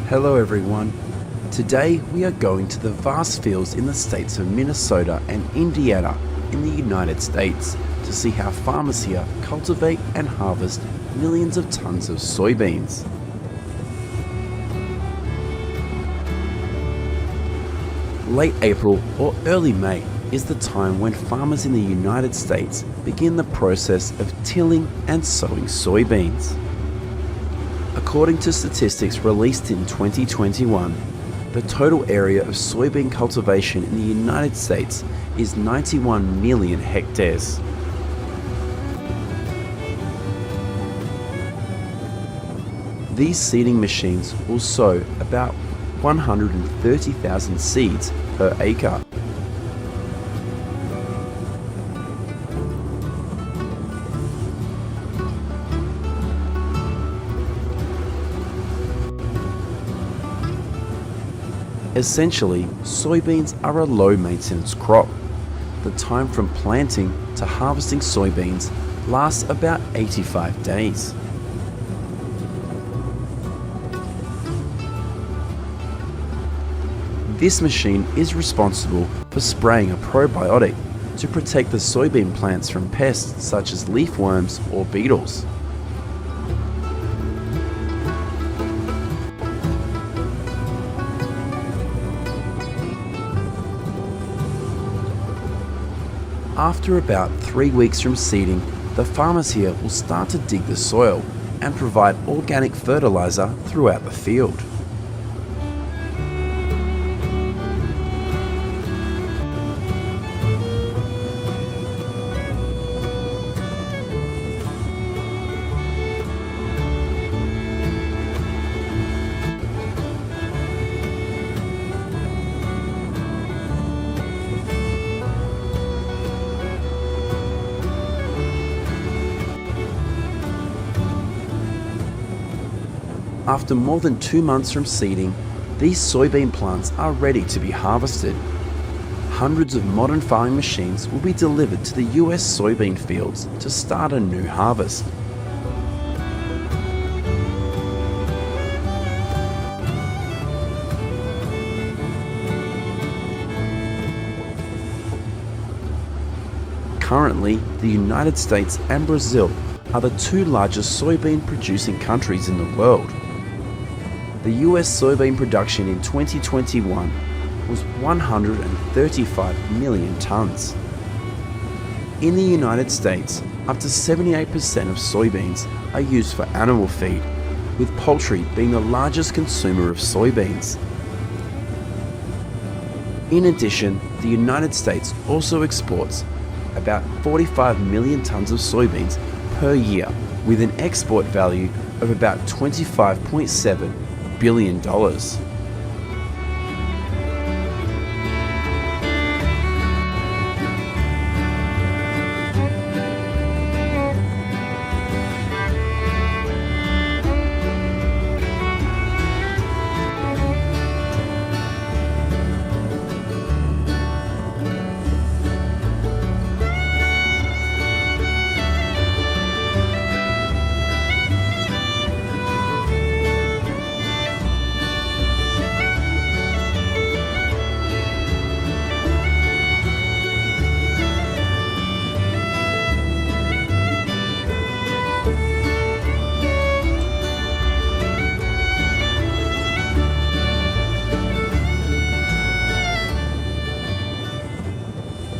Hello everyone. Today we are going to the vast fields in the states of Minnesota and Indiana in the United States to see how farmers here cultivate and harvest millions of tons of soybeans. Late April or early May is the time when farmers in the United States begin the process of tilling and sowing soybeans. According to statistics released in 2021, the total area of soybean cultivation in the United States is 91 million hectares. These seeding machines will sow about 130,000 seeds per acre. Essentially, soybeans are a low-maintenance crop. The time from planting to harvesting soybeans lasts about 85 days. This machine is responsible for spraying a probiotic to protect the soybean plants from pests such as leafworms or beetles. After about 3 weeks from seeding, the farmers here will start to dig the soil and provide organic fertilizer throughout the field. After more than 2 months from seeding, these soybean plants are ready to be harvested. Hundreds of modern farming machines will be delivered to the US soybean fields to start a new harvest. Currently, the United States and Brazil are the two largest soybean producing countries in the world. The US soybean production in 2021 was 135 million tons. In the United States, up to 78% of soybeans are used for animal feed, with poultry being the largest consumer of soybeans. In addition, the United States also exports about 45 million tons of soybeans per year, with an export value of about $25.7 billion.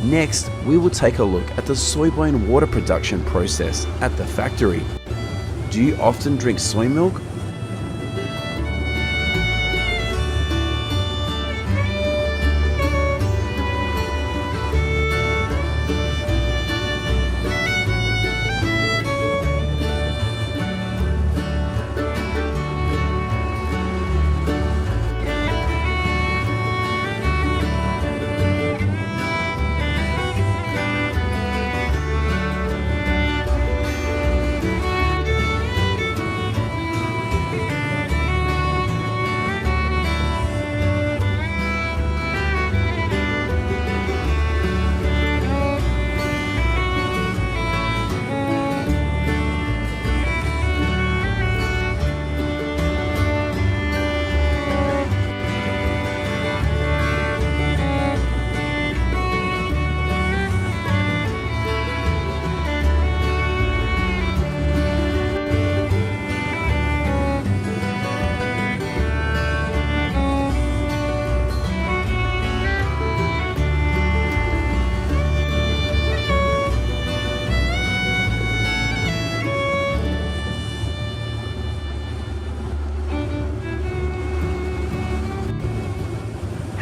Next, we will take a look at the soybean water production process at the factory. Do you often drink soy milk?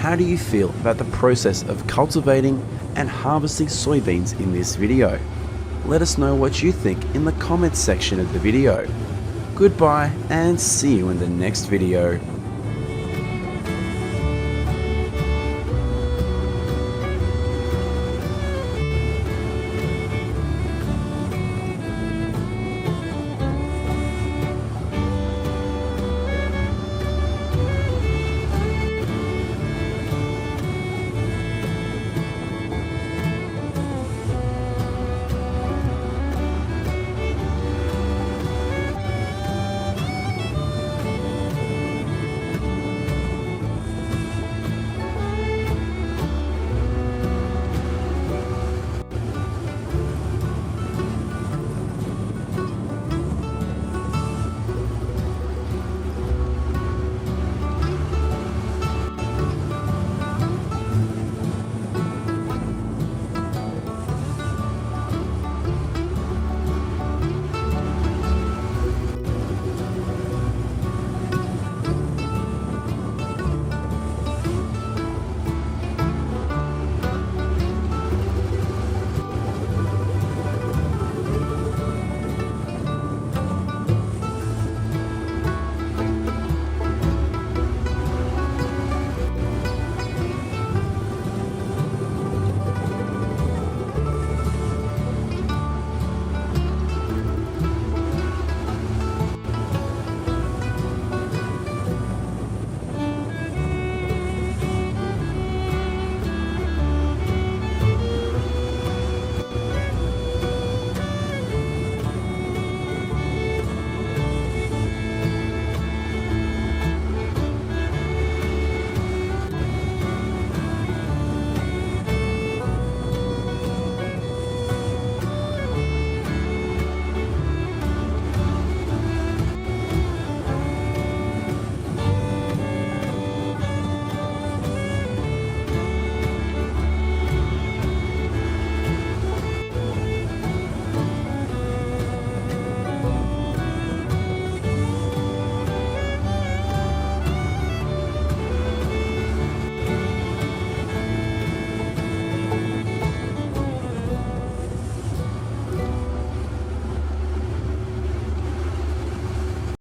How do you feel about the process of cultivating and harvesting soybeans in this video? Let us know what you think in the comments section of the video. Goodbye and see you in the next video.